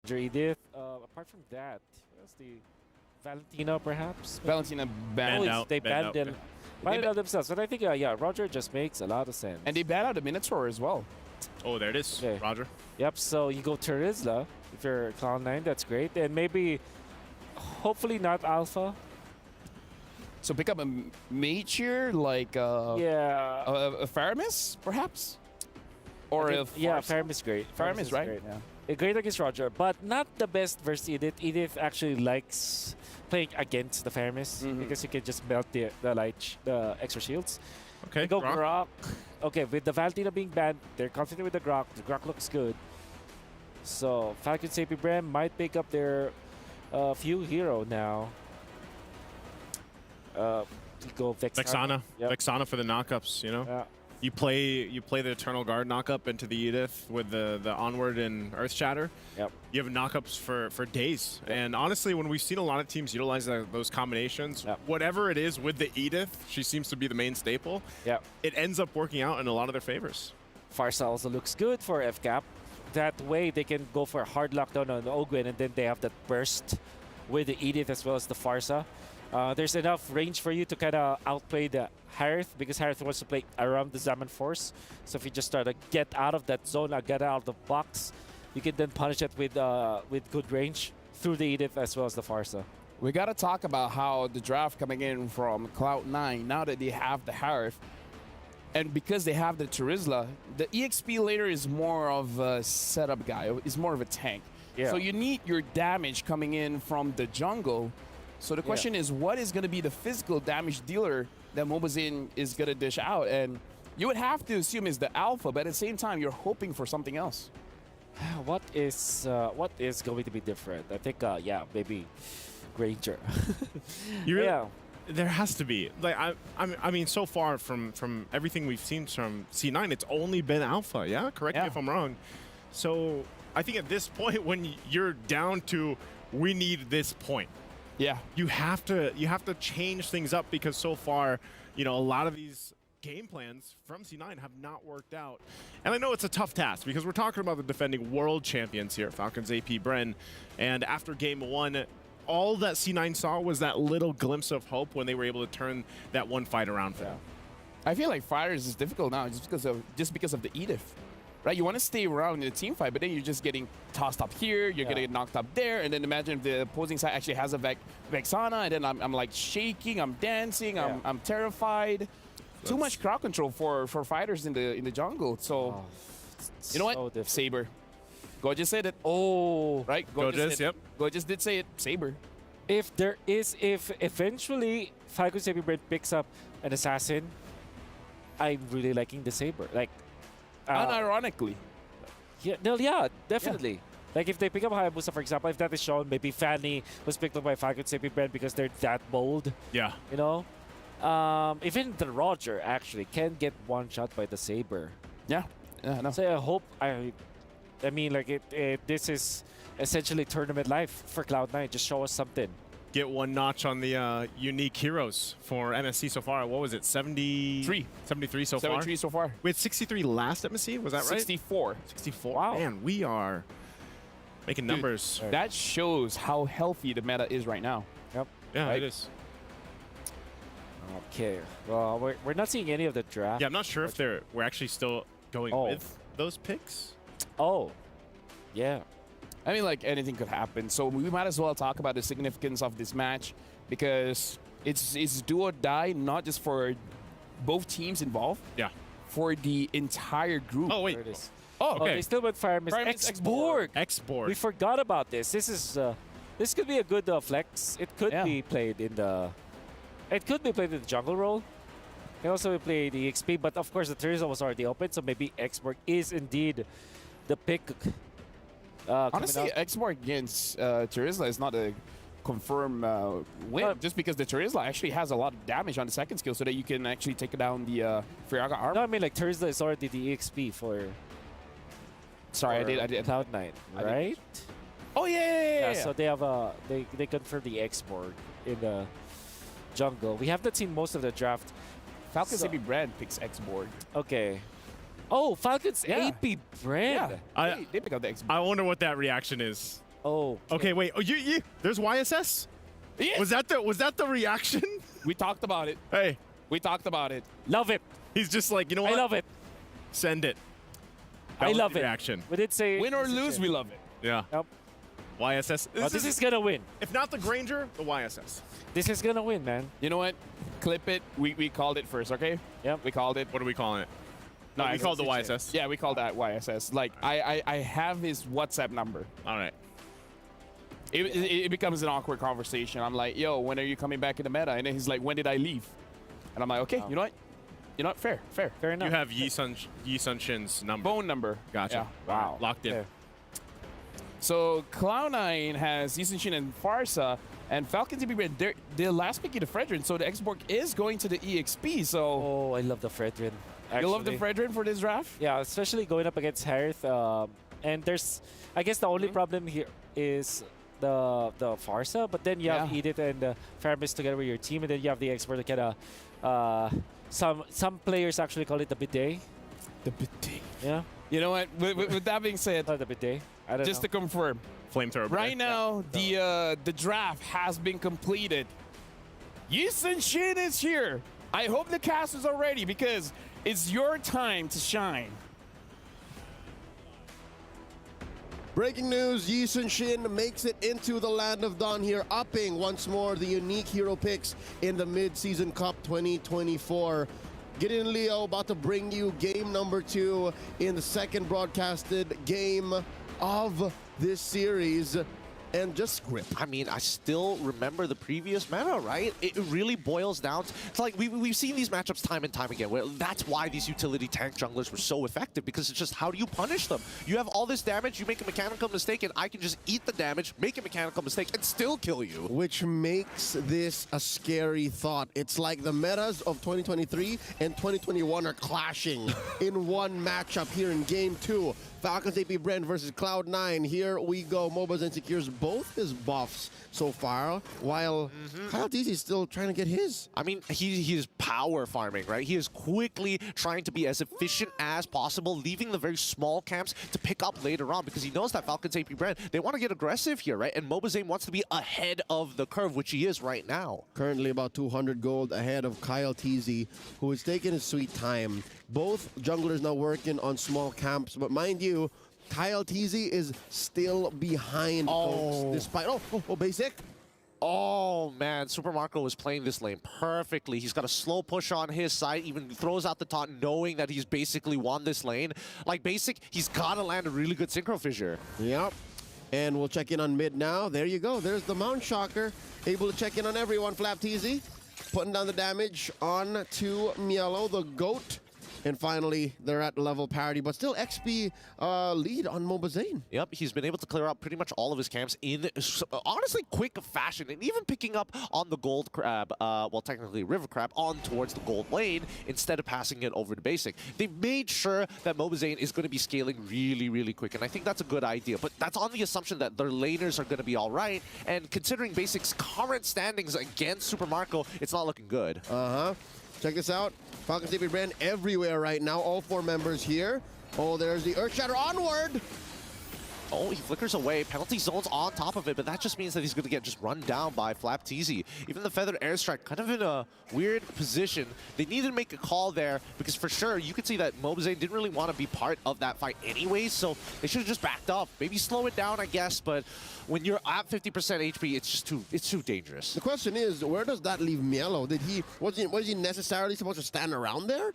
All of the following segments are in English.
Roger Edith. Apart from that, what's the Valentina perhaps? Valentina banned Oh, out. they banned them. Banned They out themselves, but I think yeah, Roger just makes a lot of sense. And they banned out the Minotaur as well. Oh, there it is, Okay. Roger. Yep. So you go Terizla if you're Cloud9. That's great, and maybe, hopefully not Alpha. So pick up a mage here, like Yeah. a Faramis, perhaps? Or a Yeah, Farum is great. Faramis, is right? great. Yeah. Great against Roger, but not the best versus Edith. Edith actually likes playing against the Faramis because you can just melt the extra shields. Okay, Go Grok. Grok. Okay, with the Valentina being banned, they're confident with the Grok. The Grok looks good. So FALCONS APBREN might pick up their few hero now. You go Vexana. Yep. Vexana for the knockups, you know? Yeah. You play the Eternal Guard knockup into the Edith with the Onward and Earth Shatter. Yep. You have knockups for days. Yep. And honestly, when we've seen a lot of teams utilize those combinations, whatever it is with the Edith, she seems to be the main staple. Yep. It ends up working out in a lot of their favors. Farsa also looks good for FCAP. That way they can go for a hard lockdown on Ogwen, and then they have that burst with the Edith as well as the Farsa. There's enough range for you to kind of outplay the Harith, because Harith wants to play around the Zaman Force. So if you just try to get out of that zone or get out of the box, you can then punish it with good range through the Edith as well as the Farsa. We got to talk about how the draft coming in from Cloud9, now that they have the Harith, and because they have the Terizla, the EXP later is more of a setup guy. It's more of a tank. Yeah. So you need your damage coming in from the jungle. So the question is, what is going to be the physical damage dealer that Mobazin is going to dish out? And you would have to assume is the Alpha, but at the same time, you're hoping for something else. What is going to be different? I think yeah, maybe Granger. There has to be. Like I mean, so far from everything we've seen from C9, it's only been Alpha. Yeah, correct me if I'm wrong. So I think at this point, when you're down to we need this point, you have to change things up, because so far, you know, a lot of these game plans from C9 have not worked out. And I know it's a tough task, because we're talking about the defending world champions here, FALCONS APBREN, and after game 1. All that C9 saw was that little glimpse of hope when they were able to turn that one fight around for them. I feel like Fighters is difficult now just because of the Edith, right? You want to stay around in the team fight, but then you're just getting tossed up here, you're getting knocked up there, and then imagine if the opposing side actually has a Vexana, and then I'm like shaking, I'm dancing, I'm terrified. Too much crowd control for fighters in the jungle. So you know what? So Saber. Gorgeous said it. Oh, right. Gorgeous, yep. Gorgeous did say it. Saber. If eventually FALCONS APBREN picks up an assassin, I'm really liking the Saber. Like, unironically. Yeah, definitely. Yeah. Like if they pick up Hayabusa, for example, if that is shown, maybe Fanny was picked up by FALCONS APBREN because they're that bold. Yeah. You know? Even the Roger actually can get one shot by the Saber. Yeah. Yeah, no. So I hope I mean, like, this is essentially tournament life for Cloud9. Just show us something. Get one notch on the unique heroes for MSC so far. What was it? 73? 73 so far? 73 so far. We had 63 last MSC, was that right? 64. 64. Wow. Man, we are making numbers. That shows how healthy the meta is right now. Yep. Yeah, it is. Okay. Well, we're not seeing any of the draft. Yeah, I'm not sure if we're actually still going with those picks. Oh, yeah. I mean, like, anything could happen. So we might as well talk about the significance of this match, because it's do or die, not just for both teams involved. Yeah. For the entire group. Oh, wait. There it is. Oh, okay. They still went Faramis. Exborg. Exborg. We forgot about this. This could be a good flex. It could be played in the... It could be played in the jungle role. It can also be played the XP, but of course the Terizla was already open, so maybe Exborg is indeed the pick. Honestly, Exborg against Terizla is not a confirmed win, just because the Terizla actually has a lot of damage on the second skill, so that you can actually take down the Friaga arm. No, I mean, like, Terizla is already the EXP for... Sorry, I did. Cloud9, right? Oh, yeah. So they have they confirmed the Exborg in the jungle. We have not seen most of the draft. FALCONS APBREN picks Exborg. Okay. Oh, FALCONS APBREN. Yeah, they pick up the Exborg. I wonder what that reaction is. Oh. Okay, wait. Oh, there's YSS? Yes. Was that the reaction? We talked about it. Hey, We talked about it. Love it. he's just like, you know what? I love it. Send it. I That was love the it. reaction. We did say Win or lose, we love it. Yeah. Yep. YSS. This is gonna win. if not the Granger, the YSS. This is gonna win, man. You know what? Clip it. We called it first, okay? Yep. We called it. What are we calling it? No, we I- called the it's- YSS. Yeah, we called that YSS. Like, I have his WhatsApp number. All right. It becomes an awkward conversation. I'm like, yo, when are you coming back in the meta? And then he's like, when did I leave? And I'm like, okay, you know what? You know what? Fair. Fair enough. You have Yi Sun Shin's number. Phone number. Gotcha. Yeah. Wow. Locked in. Fair. So Cloud9 has Yisun and Farsa, and Falcons APBREN, they're last pick the Fredrin, so the export is going to the EXP. So Oh, I love the Fredrin. you love the actually. Fredrin for this draft? Yeah, especially going up against Harith. And there's, I guess the only Mm-hmm. problem here is the Farsa, but then you have Yeah. Edith and Faramis together with your team, and then you have the expert that kind of, some players actually call it the bidet. The bidet. Yeah, You know what? With that being said, not the bidet. I don't just know. to confirm, Flamethrower. right now the draft has been completed. Yisun Shin is here. I hope the casters are ready because it's your time to shine. Breaking news, Yi Sun Shin makes it into the Land of Dawn here, upping once more the unique hero picks in the Mid-Season Cup 2024. Gideon Leo about to bring you game number 2 in the second broadcasted game of this series. And just script. I mean, I still remember the previous meta, right? It really boils down to, it's like we've seen these matchups time and time again, where that's why these utility tank junglers were so effective, because it's just, how do you punish them? You have all this damage, you make a mechanical mistake, and I can just eat the damage, make a mechanical mistake, and still kill you. Which makes this a scary thought. It's like the metas of 2023 and 2021 are clashing in one matchup here in Game 2. Falcons APBREN versus Cloud9. Here we go. Mobazen secures both his buffs so far, while Kyle TZ is still trying to get his. I mean, he is power farming, right? He is quickly trying to be as efficient as possible, leaving the very small camps to pick up later on, because he knows that Falcons APBREN, they want to get aggressive here, right? And Mobazane wants to be ahead of the curve, which he is right now. Currently about 200 gold ahead of Kyle TZ, who is taking his sweet time. Both junglers now working on small camps, but mind you, Kyle TZ is still behind, folks, despite... Oh, basic. Oh man, Super Marco was playing this lane perfectly. He's got a slow push on his side, even throws out the taunt knowing that he's basically won this lane. Like basic, he's gotta land a really good synchro fissure. Yep. And we'll check in on mid now. There you go. There's the Mount Shocker. Able to check in on everyone, Flap TZ. Putting down the damage on to Mielo, the GOAT. And finally, they're at level parity, but still XP lead on Mobazane. Yep, he's been able to clear out pretty much all of his camps in, honestly, quick fashion, and even picking up on the gold crab, well, technically river crab, on towards the gold lane instead of passing it over to basic. They've made sure that Mobazane is going to be scaling really, really quick, and I think that's a good idea, but that's on the assumption that their laners are going to be all right, and considering basic's current standings against Super Marco, it's not looking good. Check this out. Falcons APBREN everywhere right now. All 4 members here. Oh, there's the Earthshatter onward. Oh, he flickers away. Penalty zone's on top of it, but that just means that he's going to get just run down by Flap TZ. Even the Feathered Airstrike kind of in a weird position. They needed to make a call there because for sure you could see that Mobazane didn't really want to be part of that fight anyways, so they should have just backed up. Maybe slow it down, I guess, but when you're at 50% HP, it's too dangerous. The question is, where does that leave Mielo? Was he necessarily supposed to stand around there?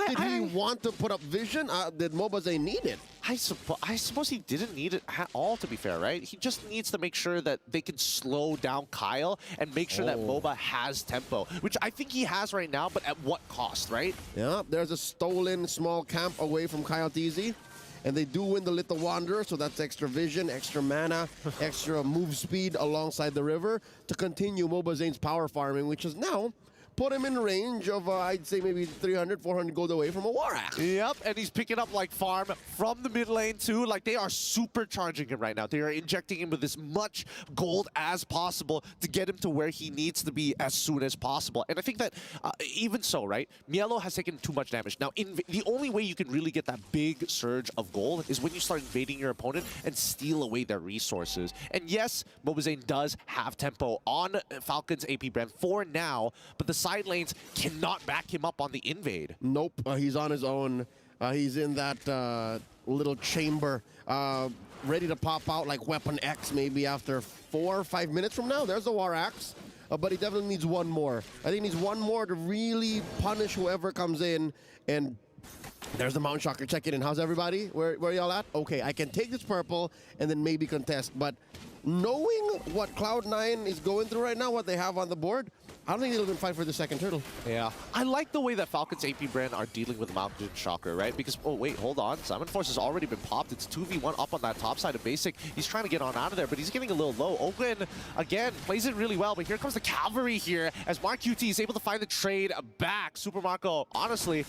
Did he want to put up vision? Did Mobazane need it? I suppose he didn't need it at all, to be fair, right? He just needs to make sure that they can slow down Kyle and make sure that MOBA has tempo, which I think he has right now, but at what cost, right? Yeah, there's a stolen small camp away from Kyle TZ. And they do win the Little Wanderer, so that's extra vision, extra mana, extra move speed alongside the river to continue Mobazane's power farming, which is now put him in range of, I'd say, maybe 300, 400 gold away from a War Axe. Yep, and he's picking up like farm from the mid lane too. Like they are supercharging him right now. They are injecting him with as much gold as possible to get him to where he needs to be as soon as possible. And I think that even so, right, Mielo has taken too much damage. Now, the only way you can really get that big surge of gold is when you start invading your opponent and steal away their resources. And yes, Mobazane does have tempo on Falcon's APBREN for now, but the side lanes cannot back him up on the invade. Nope, he's on his own. He's in that little chamber, ready to pop out like Weapon X maybe after 4 or 5 minutes from now. There's the War Axe, but he definitely needs one more. I think he needs one more to really punish whoever comes in. And there's the Mountain Shocker checking in. How's everybody? Where y'all at? Okay, I can take this purple and then maybe contest, but knowing what Cloud9 is going through right now, what they have on the board, I don't think they'll even fight for the second turtle. Yeah. I like the way that Falcon's APBREN are dealing with Mountain Shocker, right? Because, oh, wait, hold on. Simon Force has already been popped. It's 2v1 up on that top side of basic. He's trying to get on out of there, but he's getting a little low. Ogren, again, plays it really well, but here comes the cavalry here as Mark QT is able to find the trade back. Super Marco, honestly,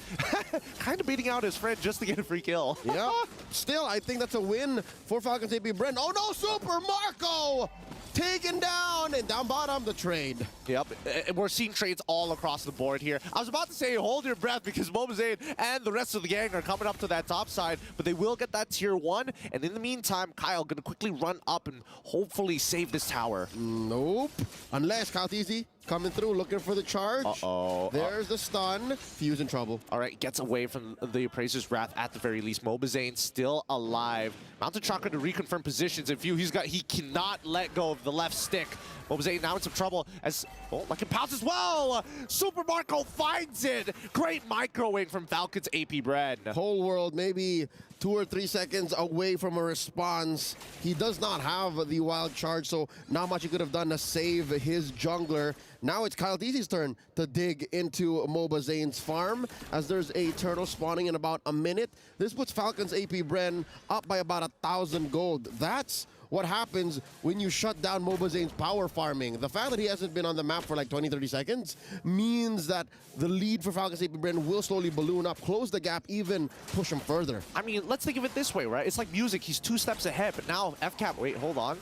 kind of beating out his friend just to get a free kill. Yeah. Still, I think that's a win for Falcon's APBREN. Oh, no, Super Marco! Taken down, and down bottom, the trade. Yep, we're seeing trades all across the board here. I was about to say hold your breath because Mobazane and the rest of the gang are coming up to that top side, but they will get that tier 1. And in the meantime, Kyle gonna quickly run up and hopefully save this tower. Nope. Unless Kaltizi coming through, looking for the charge. Uh-oh. There's the stun. Fuse in trouble. All right, gets away from the Appraiser's Wrath at the very least. Mobazane still alive. Mountain Chakra to reconfirm positions in view. He cannot let go of the left stick. Mobazane now in some trouble as, oh, like it pounces as well. Super Marco finds it. Great microwing from Falcon's APBREN. Whole world maybe 2 or 3 seconds away from a response. He does not have the wild charge, so not much he could have done to save his jungler. Now it's Kyle Deezy's turn to dig into Mobazane's farm as there's a turtle spawning in about a minute. This puts Falcon's APBREN up by about 1,000 gold. That's what happens when you shut down Mobazane's power farming. The fact that he hasn't been on the map for like 20, 30 seconds means that the lead for Falcon's APBREN will slowly balloon up, close the gap, even push him further. I mean, let's think of it this way, right? It's like music. He's 2 steps ahead, but now FCAP, wait, hold on.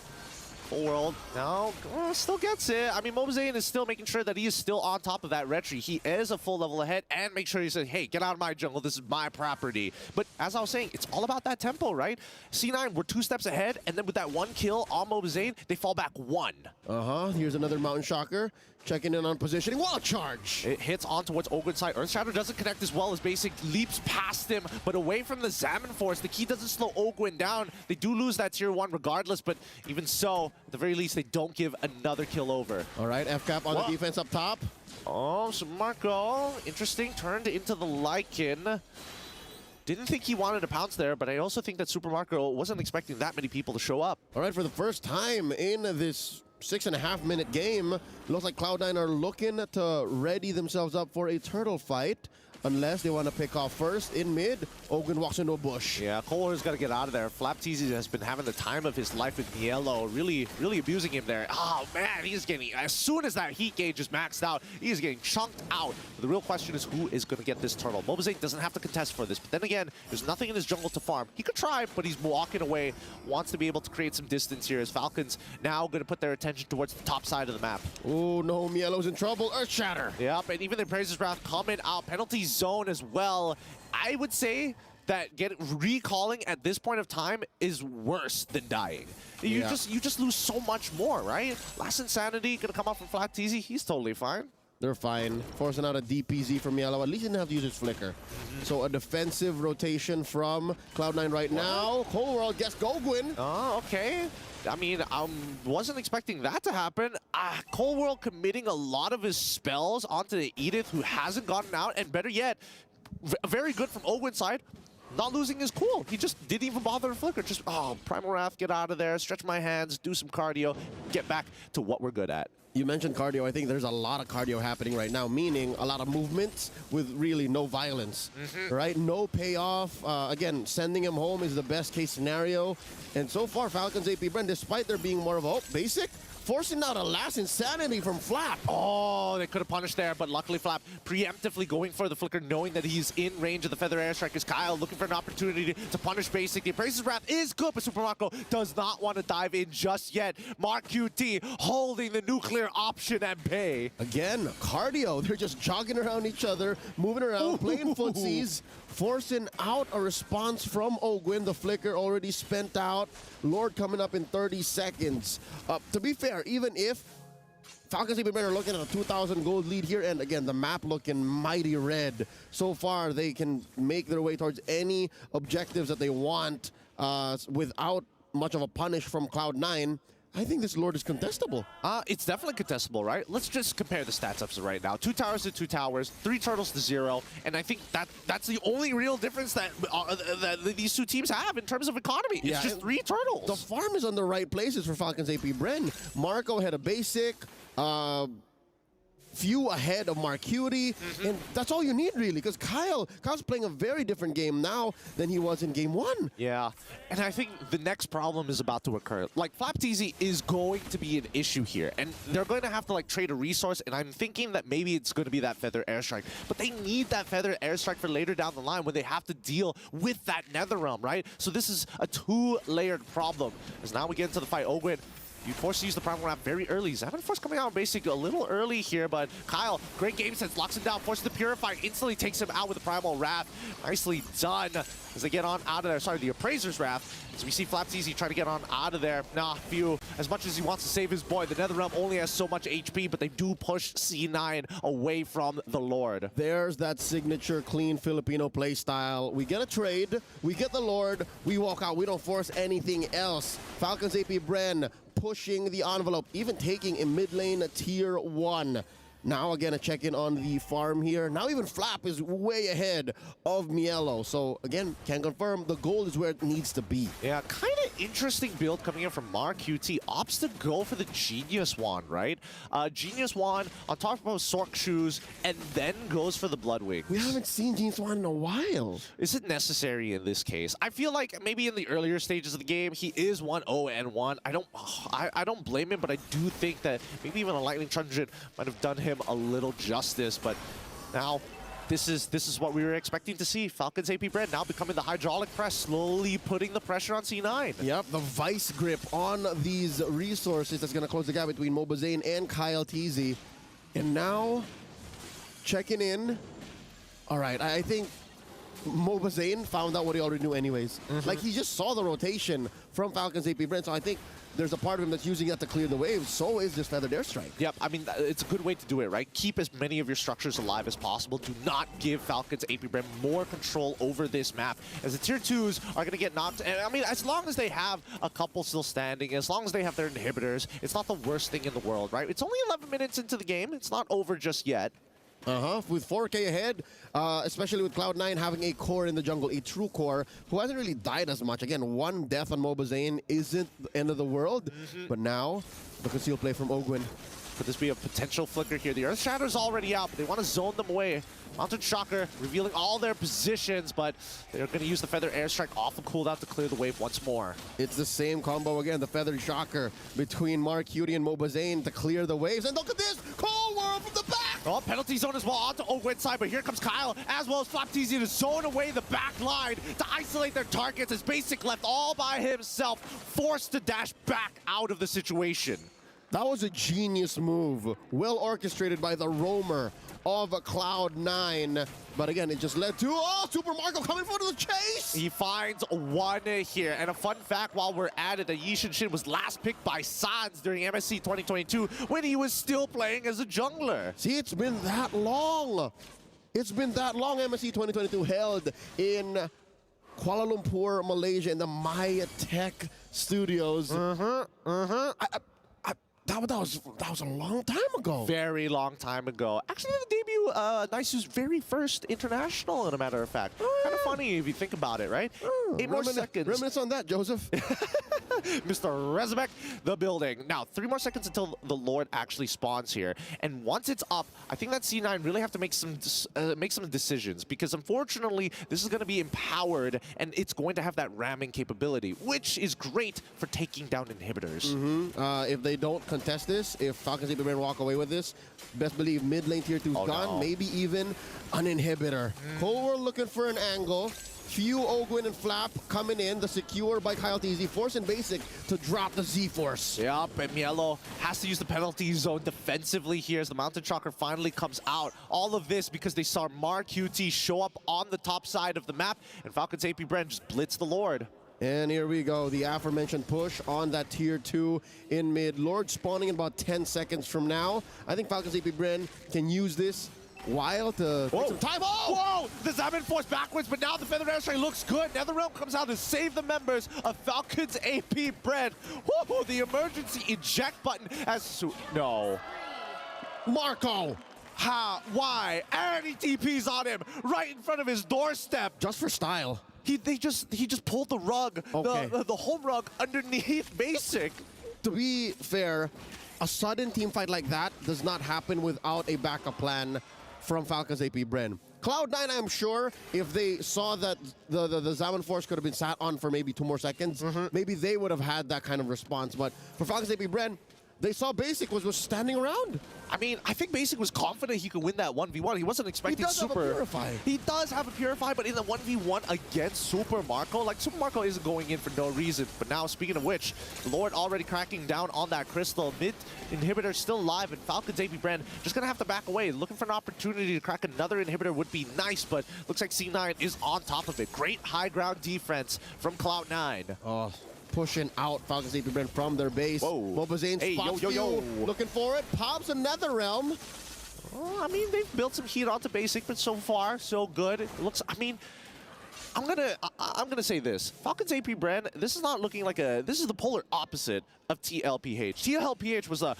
Full world, no, still gets it. I mean, Mobazane is still making sure that he is still on top of that retry. He is a full level ahead and make sure he says, hey, get out of my jungle. This is my property. But as I was saying, it's all about that tempo, right? C9, we're 2 steps ahead, and then with that 1 kill on Mobazane, they fall back 1. Here's another Mountain Shocker. Checking in on positioning. Wild charge! It hits on towards Ogren's side. Earthshatter doesn't connect as well as Basic leaps past him, but away from the Salmon Force. The key doesn't slow Ogwen down. They do lose that tier 1 regardless, but even so, at the very least, they don't give another kill over. All right, FCAP on the defense up top. Oh, so Marco, interesting, turned into the Lycan. Didn't think he wanted to pounce there, but I also think that Super Marco wasn't expecting that many people to show up. All right, for the first time in this 6.5-minute game, looks like Cloud9 are looking to ready themselves up for a turtle fight. Unless they want to pick off first in mid, Ogren walks into a bush. Yeah, Cole's got to get out of there. Flapteezy has been having the time of his life with Mielo, really abusing him there. Oh man, he's getting, as soon as that heat gauge is maxed out, he is getting chunked out. But the real question is who is going to get this turtle. Mobazane doesn't have to contest for this, but then again, there's nothing in his jungle to farm. He could try, but he's walking away, wants to be able to create some distance here as Falcons now going to put their attention towards the top side of the map. Oh no, Mielo's in trouble. Earthshatter. Yep, and even the Appraiser's Wrath coming out. Penalty zone as well. I would say that recalling at this point of time is worse than dying. You just lose so much more, right? Last Insanity gonna come out from Flapteezy. He's totally fine. They're fine. Forcing out a DPZ from Mielo. At least he didn't have to use his flicker. So a defensive rotation from Cloud9 right now. Whole world gets Gogwin. Oh, okay. I mean, I wasn't expecting that to happen. Cold World committing a lot of his spells onto the Edith, who hasn't gotten out, and better yet, very good from Ogwen's side, not losing his cool. He just didn't even bother to flicker. Just, oh, Primal Wrath, get out of there, stretch my hands, do some cardio, get back to what we're good at. You mentioned cardio. I think there's a lot of cardio happening right now, meaning a lot of movements with really no violence, right? No payoff. Again, sending him home is the best case scenario. And so far, Falcons APBREN, despite there being more of a basic, forcing out a last insanity from Flap. Oh, they could have punished there, but luckily Flap preemptively going for the flicker, knowing that he's in range of the Feather Airstrike. Is Kyle looking for an opportunity to punish Basic. The Appraiser's Wrath is good, but Super Marco does not want to dive in just yet. Mark QT holding the nuclear option at bay. Again, cardio. They're just jogging around each other, moving around, playing footsies, forcing out a response from Ogwin. The flicker already spent out. Lord coming up in 30 seconds. To be fair, even if Falcons APBREN are looking at a 2,000 gold lead here, and again, the map looking mighty red. So far, they can make their way towards any objectives that they want without much of a punish from Cloud9. I think this Lord is contestable. It's definitely contestable, right? Let's just compare the stats ups right now. 2 towers to 2 towers, 3 turtles to 0, and I think that's the only real difference that these two teams have in terms of economy. Yeah, it's just 3 turtles. The farm is on the right places for Falcons APBREN. Marco had a basic, few ahead of Marcuity, and that's all you need really, because Kyle's playing a very different game now than he was in game 1. Yeah, and I think the next problem is about to occur. Like, Flap TZ is going to be an issue here, and they're going to have to, like, trade a resource, and I'm thinking that maybe it's going to be that Feather Airstrike. But they need that Feather Airstrike for later down the line when they have to deal with that Netherrealm, right? So this is a 2-layered problem. As now we get into the fight, Ogwin, you forced to use the Primal Wrap very early. Xamarin Force coming out basic a little early here, but Kyle, great game sense, locks him down, forces the Purify, instantly takes him out with the Primal Wrap. Nicely done as they get on out of there. Sorry, the Appraiser's Wrath. As we see FlapTZ trying to get on out of there. Nah, Few, as much as he wants to save his boy, the Netherrealm only has so much HP, but they do push C9 away from the Lord. There's that signature clean Filipino play style. We get a trade, we get the Lord, we walk out, we don't force anything else. Falcons APBREN pushing the envelope, even taking a mid lane tier 1. Now again, a check-in on the farm here. Now even Flap is way ahead of Mielo. So again, can confirm the goal is where it needs to be. Yeah, kind of interesting build coming in from Mark QT. Opts to go for the Genius Wand, right? Genius Wand on top of Sork Shoes, and then goes for the Bloodwings. We haven't seen Genius Wand in a while. Is it necessary in this case? I feel like maybe in the earlier stages of the game, he is 1-0-1. I don't blame him, but I do think that maybe even a Lightning Truncheon might have done him a little justice, but now this is what we were expecting to see. Falcons APBREN now becoming the hydraulic press, slowly putting the pressure on C9. Yep, the vice grip on these resources that's going to close the gap between Mobazane and Kyle TZ. And now, checking in. All right, I think Mobazane found out what he already knew anyways. Like, he just saw the rotation from Falcons APBREN, so I think there's a part of him that's using that to clear the waves. So is this Feathered Airstrike. Yep, I mean, it's a good way to do it, right? Keep as many of your structures alive as possible. Do not give Falcons APBREN more control over this map, as the tier 2s are going to get knocked. And I mean, as long as they have a couple still standing, as long as they have their inhibitors, it's not the worst thing in the world, right? It's only 11 minutes into the game. It's not over just yet. With 4K ahead, especially with Cloud9 having a core in the jungle, a true core, who hasn't really died as much. Again, one death on Mobazane isn't the end of the world, but now, the concealed play from Ogwin. Could this be a potential flicker here? The Earth Shatter's already out, but they want to zone them away. Mountain Shocker revealing all their positions, but they're going to use the Feather Airstrike off of cooldown to clear the wave once more. It's the same combo again, the Feather Shocker between Mark Cutie and Mobazane to clear the waves. And look at this! Cold World from the back! Oh, penalty zone as well onto Ogwin's side, but here comes Kyle, as well as FlapTZ to zone away the back line to isolate their targets as Basic left all by himself, forced to dash back out of the situation. That was a genius move, well orchestrated by the roamer of Cloud9. But again, it just led to, oh, Super Marco coming for the chase! He finds one here. And a fun fact while we're at it, that Yishin Shin was last picked by Sans during MSC 2022 when he was still playing as a jungler. See, it's been that long. It's been that long. MSC 2022 held in Kuala Lumpur, Malaysia, in the Maya Tech Studios. That was a long time ago. Very long time ago. Actually, the debut, Naisu's very first international, as a matter of fact. Kind of funny if you think about it, right? 8 more seconds. Reminisce on that, Joseph. Mr. Rezebek, the building. Now, 3 more seconds until the Lord actually spawns here. And once it's up, I think that C9 really have to make some decisions, because unfortunately, this is going to be empowered, and it's going to have that ramming capability, which is great for taking down inhibitors. If they don't contest this, if Falcons APBREN walk away with this, best believe mid lane tier 2's gone, no. maybe even an inhibitor. Cold looking for an angle. Few Ogwin and Flap coming in. The secure by Kyle TZ, forcing Basic to drop the Z-Force. Yep, and Mielo has to use the penalty zone defensively here as the Mountain Shocker finally comes out. All of this because they saw Mar QT show up on the top side of the map, and Falcons APBREN just blitz the Lord. And here we go, the aforementioned push on that tier 2 in mid. Lord spawning in about 10 seconds from now. I think Falcons APBREN can use this while to take some time. Whoa! The Zaman force backwards, but now the Feather Airstrike looks good. NetherRealm comes out to save the members of Falcons APBREN. Whoa! The emergency eject button as no. Marco! How? Why? And he TPs on him right in front of his doorstep. Just for style. He just pulled the rug, Okay. the home rug underneath Basic. To be fair, a sudden team fight like that does not happen without a backup plan from Falcons APBREN. Cloud9, I'm sure, if they saw that the Zaman Force could have been sat on for maybe 2 more seconds, maybe they would have had that kind of response. But for Falcons APBREN, they saw Basic was standing around. I mean, I think Basic was confident he could win that 1v1. He wasn't expecting does have a Super. Purify. He does have a Purify, but in the 1v1 against Super Marco, like Super Marco isn't going in for no reason. But now, speaking of which, Lord already cracking down on that crystal. Mid inhibitor still alive, and Falcons APBREN just gonna have to back away. Looking for an opportunity to crack another inhibitor would be nice, but looks like C9 is on top of it. Great high ground defense from Cloud9. Oh, pushing out Falcons APBREN from their base. Whoa. Mobazane Hey, spots yo. you, looking for it. Pops a NetherRealm. Well, I mean, they've built some heat onto Basic, but so far, so good. It looks, I mean, I'm gonna say this. Falcons APBREN, this is not looking like this is the polar opposite of TLPH. TLPH was a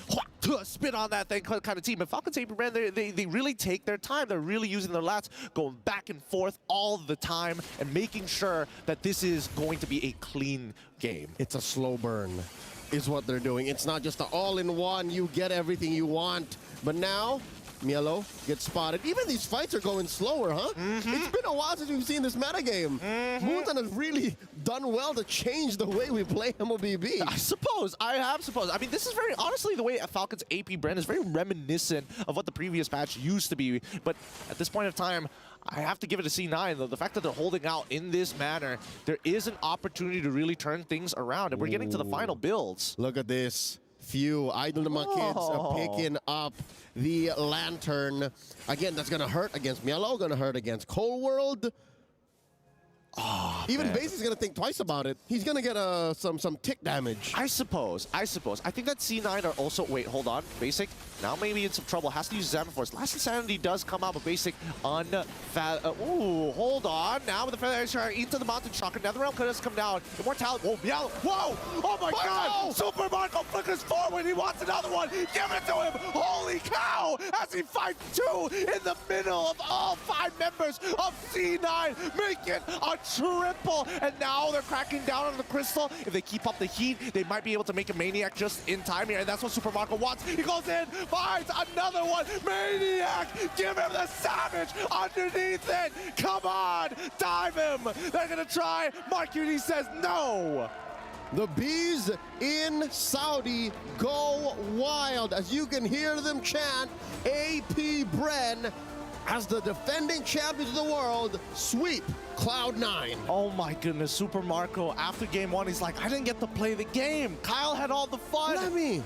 spin on that thing kind of team, and Falcons APBREN, they really take their time. They're really using their lats, going back and forth all the time, and making sure that this is going to be a clean game. It's a slow burn, is what they're doing. It's not just an all-in-one, you get everything you want. But now, Mielo gets spotted. Even these fights are going slower, huh? It's been a while since we've seen this metagame. Moonton has really done well to change the way we play MOBB. I suppose. I mean, this is very, honestly, the way Falcons APBREN is very reminiscent of what the previous patch used to be. But at this point of time, I have to give it a C9, though. The fact that they're holding out in this manner, there is an opportunity to really turn things around, and we're getting to the final builds. Look at this. Few Idle Nama kids are picking up the Lantern. Again, that's going to hurt against Mielo, going to hurt against Cold World. Oh, Even man. Basic's going to think twice about it. He's going to get some tick damage. I suppose. I think that C9 are also... Wait, hold on. Basic, now maybe in some trouble. Has to use Zaman Force. Last Insanity does come out, but Basic ooh, hold on. Now with the Feather Airstrike into the Mountain Shocker. NetherRealm could have come down. Immortality. Whoa, Mielo. Whoa! Oh my God! Super Marco flickers forward. He wants another one. Give it to him. Holy cow! As he fights 2 in the middle of all 5 members of C9. Make it a triple. And now they're cracking down on the crystal. If they keep up the heat, they might be able to make a Maniac just in time here. And that's what Super Marco wants. He goes in, finds another one. Maniac! Give him the savage underneath it. Come on! Dive him! They're gonna try. Mark Uni says no! The bees in Saudi go wild as you can hear them chant APBREN as the defending champions of the world sweep Cloud9. Oh my goodness, Super Marco, after game 1, he's like, I didn't get to play the game. Kyle had all the fun. Let me.